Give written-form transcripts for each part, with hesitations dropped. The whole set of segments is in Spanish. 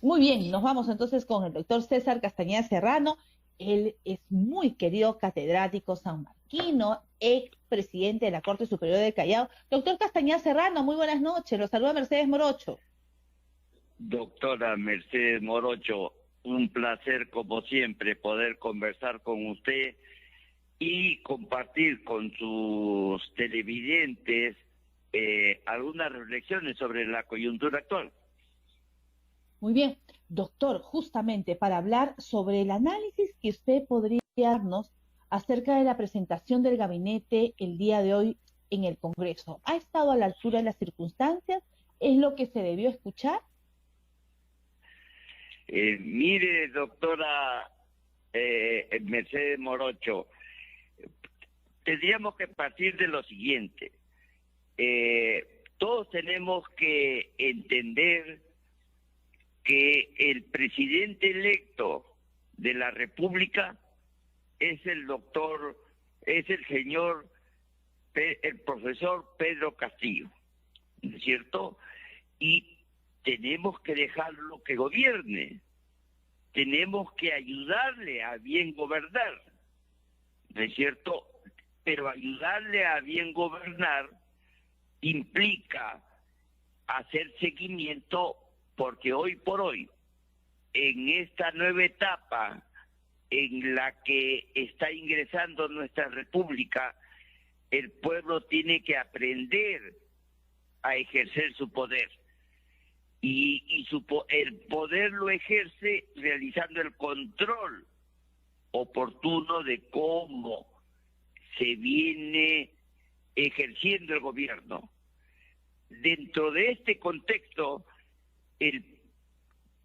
Muy bien, nos vamos entonces con el doctor César Castañeda Serrano. Él es muy querido catedrático sanmarquino, ex presidente de la Corte Superior del Callao. Doctor Castañeda Serrano, muy buenas noches. Los saluda Mercedes Morocho. Doctora Mercedes Morocho, un placer como siempre poder conversar con usted y compartir con sus televidentes algunas reflexiones sobre la coyuntura actual. Muy bien, doctor, justamente para hablar sobre el análisis que usted podría darnos acerca de la presentación del gabinete el día de hoy en el Congreso. ¿Ha estado a la altura de las circunstancias? ¿Es lo que se debió escuchar? Mire, doctora Mercedes Morocho, tendríamos que partir de lo siguiente. Todos tenemos que entender que el presidente electo de la República es el señor, el profesor Pedro Castillo, ¿no es cierto? Y tenemos que dejarlo que gobierne, tenemos que ayudarle a bien gobernar, ¿no es cierto? Pero ayudarle a bien gobernar implica hacer seguimiento, porque hoy por hoy, en esta nueva etapa en la que está ingresando nuestra república, el pueblo tiene que aprender a ejercer su poder. El poder lo ejerce realizando el control oportuno de cómo se viene ejerciendo el gobierno. Dentro de este contexto, el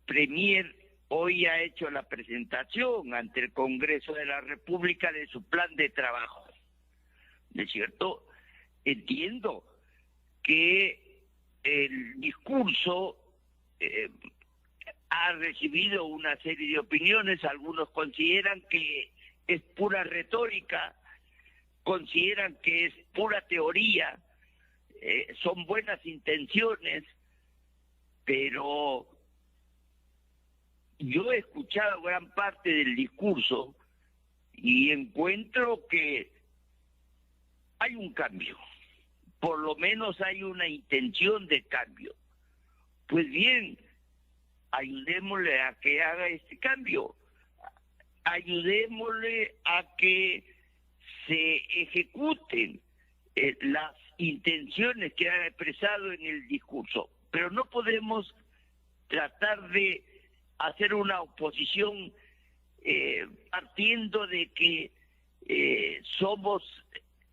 Premier hoy ha hecho la presentación ante el Congreso de la República de su plan de trabajo. ¿No es cierto? Entiendo que el discurso ha recibido una serie de opiniones. Algunos consideran que es pura retórica, consideran que es pura teoría, son buenas intenciones, pero yo he escuchado gran parte del discurso y encuentro que hay un cambio, por lo menos hay una intención de cambio. Pues bien, ayudémosle a que haga este cambio, ayudémosle a que se ejecuten las intenciones que ha expresado en el discurso, pero no podemos tratar de hacer una oposición partiendo de que somos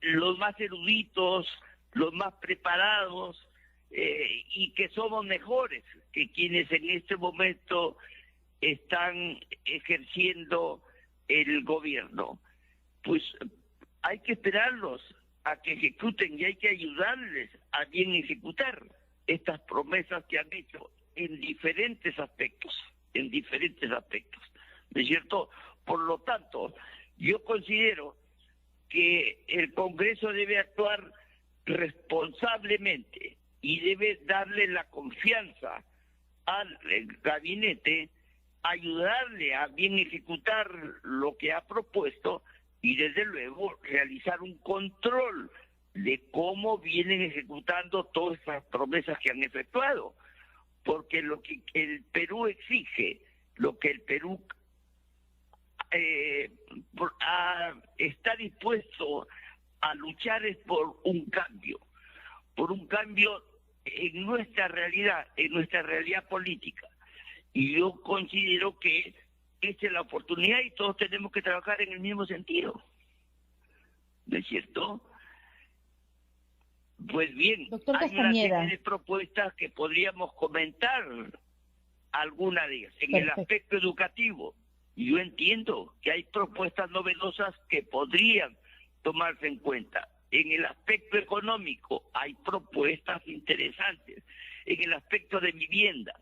los más eruditos, los más preparados y que somos mejores que quienes en este momento están ejerciendo el gobierno. Pues hay que esperarlos a que ejecuten y hay que ayudarles a bien ejecutar estas promesas que han hecho en diferentes aspectos, ¿no es cierto? Por lo tanto, yo considero que el Congreso debe actuar responsablemente y debe darle la confianza al gabinete, ayudarle a bien ejecutar lo que ha propuesto y desde luego realizar un control de cómo vienen ejecutando todas esas promesas que han efectuado. Porque lo que el Perú exige, lo que el Perú está dispuesto a luchar es por un cambio en nuestra realidad política. Y yo considero que esta es la oportunidad y todos tenemos que trabajar en el mismo sentido. ¿No es cierto? Pues bien, Doctor hay una serie Castañeda. de propuestas que podríamos comentar, alguna de ellas. En el Perfecto. aspecto educativo, yo entiendo que hay propuestas novedosas que podrían tomarse en cuenta. En el aspecto económico hay propuestas interesantes. En el aspecto de vivienda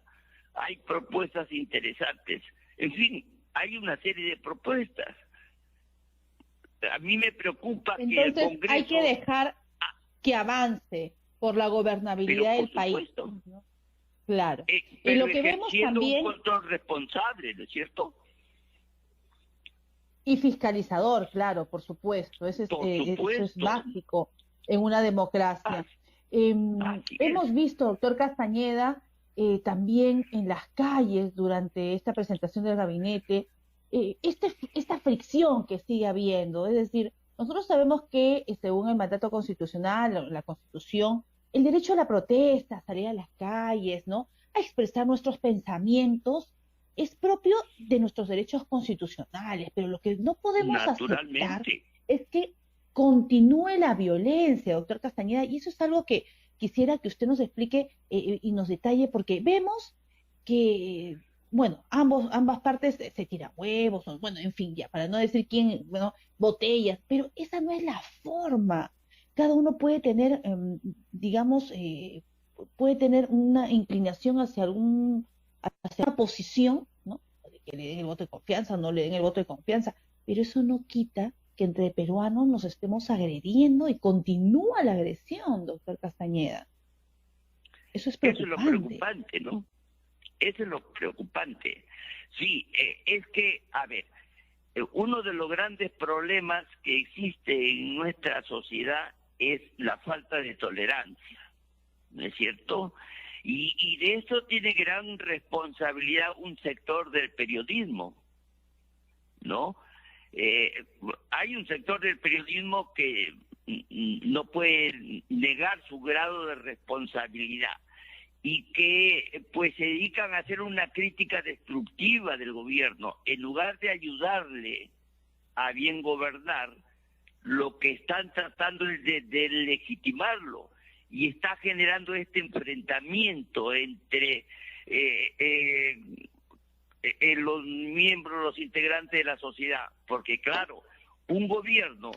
hay propuestas interesantes. En fin, hay una serie de propuestas. A mí me preocupa que el Entonces Congreso... hay que dejar que avance por la Pero gobernabilidad por del país, supuesto, ¿no? claro. Y pero lo que vemos ejerciendo también, un control responsable, ¿no es cierto? y fiscalizador, claro, por supuesto, Por eso es supuesto. básico en una democracia. Así es. Hemos visto, doctor Castañeda, también en las calles durante esta presentación del gabinete, esta fricción que sigue habiendo. Es decir, nosotros sabemos que según el mandato constitucional, la Constitución, el derecho a la protesta, a salir a las calles, ¿no? A expresar nuestros pensamientos, es propio de nuestros derechos constitucionales, pero lo que no podemos aceptar Naturalmente. es que continúe la violencia, doctor Castañeda, y eso es algo que quisiera que usted nos explique y nos detalle, porque vemos que, bueno, ambas partes se tiran huevos, bueno, en fin, ya, para no decir quién, bueno, botellas, pero esa no es la forma. Cada uno puede tener, digamos, puede tener una inclinación hacia una posición, ¿no? De que le den el voto de confianza o no le den el voto de confianza, pero eso no quita que entre peruanos nos estemos agrediendo y continúa la agresión, doctor Castañeda. Eso es Eso es lo preocupante. preocupante, ¿no? Eso es lo preocupante. Sí, es que, a ver, uno de los grandes problemas que existe en nuestra sociedad es la falta de tolerancia, ¿no es cierto? Y de eso tiene gran responsabilidad un sector del periodismo, ¿no? Hay un sector del periodismo que no puede negar su grado de responsabilidad y que pues se dedican a hacer una crítica destructiva del gobierno en lugar de ayudarle a bien gobernar. Lo que están tratando es de legitimarlo y está generando este enfrentamiento entre los miembros, los integrantes de la sociedad, porque claro, un gobierno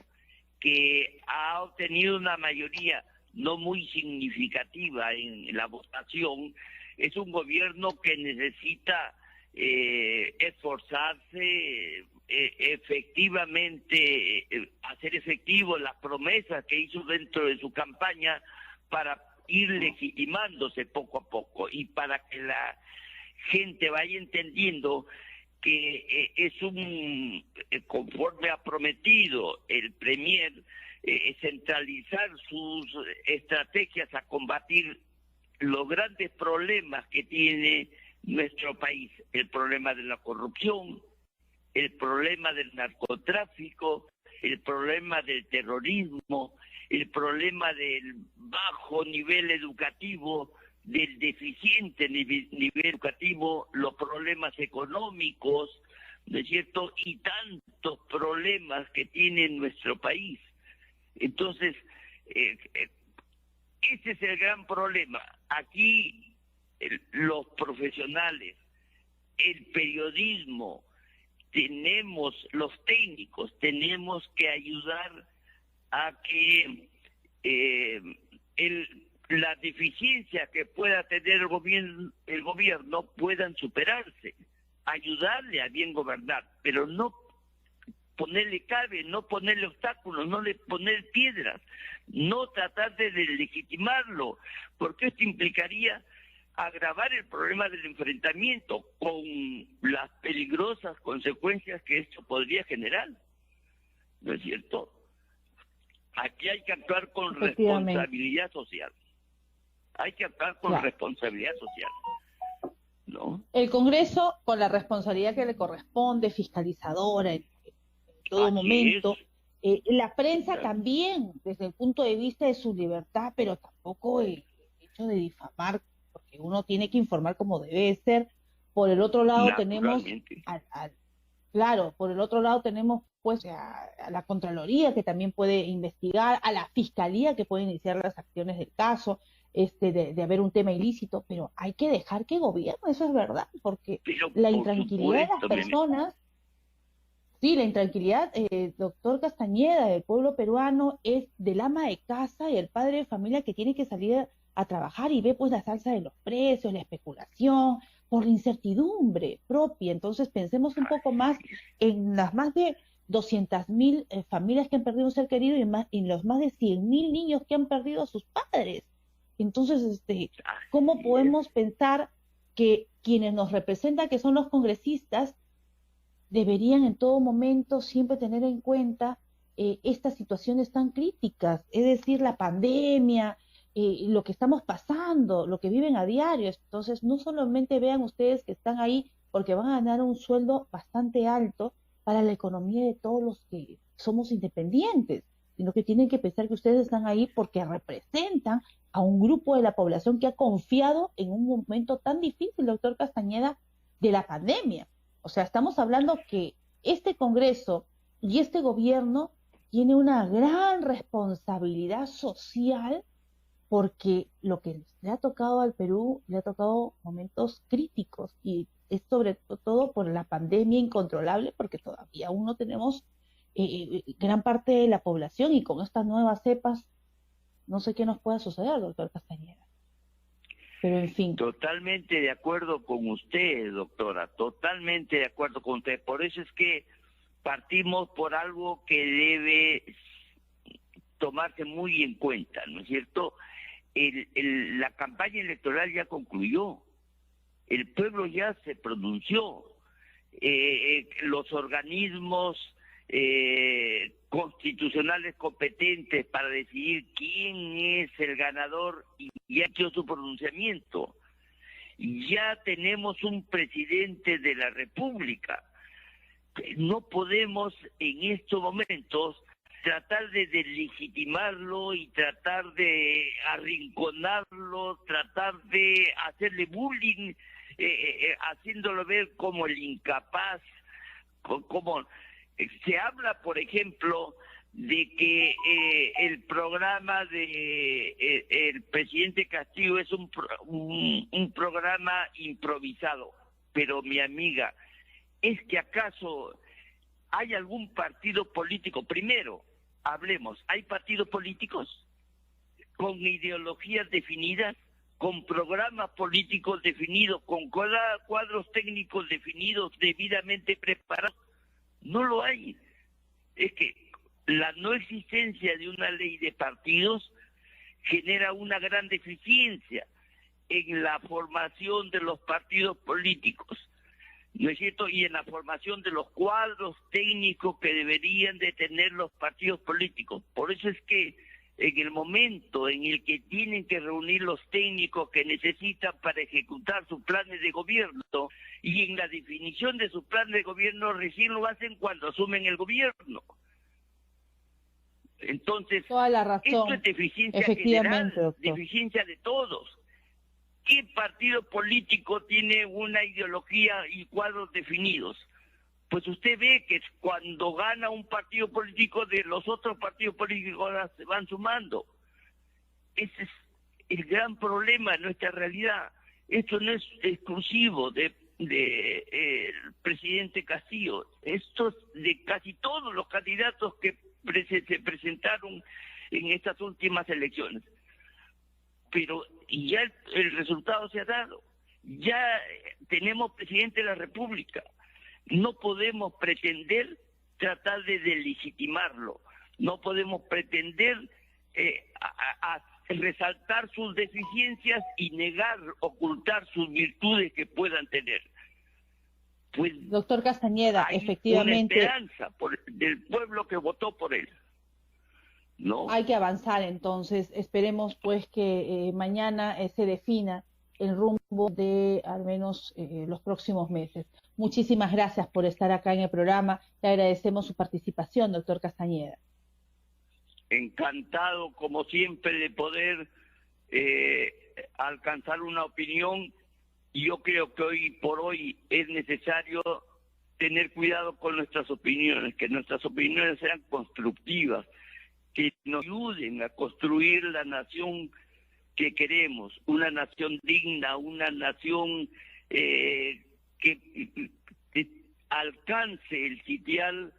que ha obtenido una mayoría no muy significativa en la votación, es un gobierno que necesita esforzarse efectivamente, hacer efectivo las promesas que hizo dentro de su campaña para ir legitimándose poco a poco y para que la gente vaya entendiendo que conforme ha prometido el Premier, centralizar sus estrategias a combatir los grandes problemas que tiene nuestro país, el problema de la corrupción, el problema del narcotráfico, el problema del terrorismo, el problema del bajo nivel educativo, del deficiente nivel educativo, los problemas económicos, ¿no es cierto? Y tantos problemas que tiene nuestro país. Entonces, ese es el gran problema. Aquí los profesionales, el periodismo, los técnicos, tenemos que ayudar a que las deficiencias que pueda tener el gobierno puedan superarse, ayudarle a bien gobernar, pero no ponerle cabe, no ponerle obstáculos, no le poner piedras, no tratar de legitimarlo, porque esto implicaría agravar el problema del enfrentamiento con las peligrosas consecuencias que esto podría generar, ¿no es cierto? Aquí hay que actuar con responsabilidad social. Hay que actuar con responsabilidad social, ¿no? El Congreso, con la responsabilidad que le corresponde, fiscalizadora en todo momento. La prensa también, desde el punto de vista de su libertad, pero tampoco el hecho de difamar, porque uno tiene que informar como debe ser. Por el otro lado tenemos, por el otro lado tenemos pues a la Contraloría, que también puede investigar, a la Fiscalía, que puede iniciar las acciones del caso, de haber un tema ilícito, pero hay que dejar que gobierne, eso es verdad, porque la intranquilidad de las personas, sí, la intranquilidad, doctor Castañeda, del pueblo peruano, es del ama de casa y el padre de familia que tiene que salir a trabajar y ve pues la salsa de los precios, la especulación, por la incertidumbre propia. Entonces pensemos un poco más en las más de 200.000 familias que han perdido un ser querido y los más de 100.000 niños que han perdido a sus padres. Entonces, ¿cómo podemos pensar que quienes nos representan, que son los congresistas, deberían en todo momento siempre tener en cuenta estas situaciones tan críticas? Es decir, la pandemia, lo que estamos pasando, lo que viven a diario. Entonces, no solamente vean ustedes que están ahí porque van a ganar un sueldo bastante alto para la economía de todos los que somos independientes, sino que tienen que pensar que ustedes están ahí porque representan a un grupo de la población que ha confiado en un momento tan difícil, doctor Castañeda, de la pandemia. O sea, estamos hablando que este Congreso y este gobierno tiene una gran responsabilidad social, porque lo que le ha tocado al Perú, le ha tocado momentos críticos, y es sobre todo por la pandemia incontrolable, porque todavía aún no tenemos gran parte de la población, y con estas nuevas cepas no sé qué nos pueda suceder, doctor Castañeda. Pero en fin. Totalmente de acuerdo con usted, doctora, totalmente de acuerdo con usted. Por eso es que partimos por algo que debe tomarse muy en cuenta, ¿no es cierto? La campaña electoral ya concluyó, el pueblo ya se pronunció, los organismos constitucionales competentes para decidir quién es el ganador y ya hecho su pronunciamiento. Ya tenemos un presidente de la República. No podemos en estos momentos tratar de deslegitimarlo y tratar de arrinconarlo, tratar de hacerle bullying, haciéndolo ver como el incapaz, como se habla, por ejemplo, de que el programa de el presidente Castillo es un programa improvisado. Pero mi amiga, ¿es que acaso hay algún partido político? Primero, hablemos, ¿hay partidos políticos con ideologías definidas, con programas políticos definidos, con cuadros técnicos definidos, debidamente preparados? No lo hay. Es que la no existencia de una ley de partidos genera una gran deficiencia en la formación de los partidos políticos, ¿no es cierto? Y en la formación de los cuadros técnicos que deberían de tener los partidos políticos. Por eso es que en el momento en el que tienen que reunir los técnicos que necesitan para ejecutar sus planes de gobierno, y en la definición de sus planes de gobierno recién lo hacen cuando asumen el gobierno. Entonces, toda la razón. Esto es deficiencia general, doctor. Deficiencia de todos. ¿Qué partido político tiene una ideología y cuadros definidos? Pues usted ve que cuando gana un partido político, de los otros partidos políticos se van sumando. Ese es el gran problema de nuestra realidad. Esto no es exclusivo de el presidente Castillo. Esto es de casi todos los candidatos que se presentaron en estas últimas elecciones. Pero ya el resultado se ha dado. Ya tenemos presidente de la República. No podemos pretender tratar de delegitimarlo. No podemos pretender resaltar sus deficiencias y negar, ocultar sus virtudes que puedan tener. Pues, doctor Castañeda, hay efectivamente una esperanza del pueblo que votó por él, ¿no? Hay que avanzar, entonces esperemos pues que mañana se defina el rumbo de al menos los próximos meses. Muchísimas gracias por estar acá en el programa. Le agradecemos su participación, doctor Castañeda. Encantado, como siempre, de poder alcanzar una opinión. Y yo creo que hoy por hoy es necesario tener cuidado con nuestras opiniones, que nuestras opiniones sean constructivas, que nos ayuden a construir la nación que queremos, una nación digna, una nación que alcance el sitial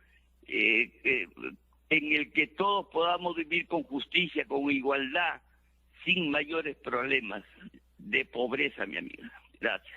en el que todos podamos vivir con justicia, con igualdad, sin mayores problemas de pobreza, mi amiga. Gracias.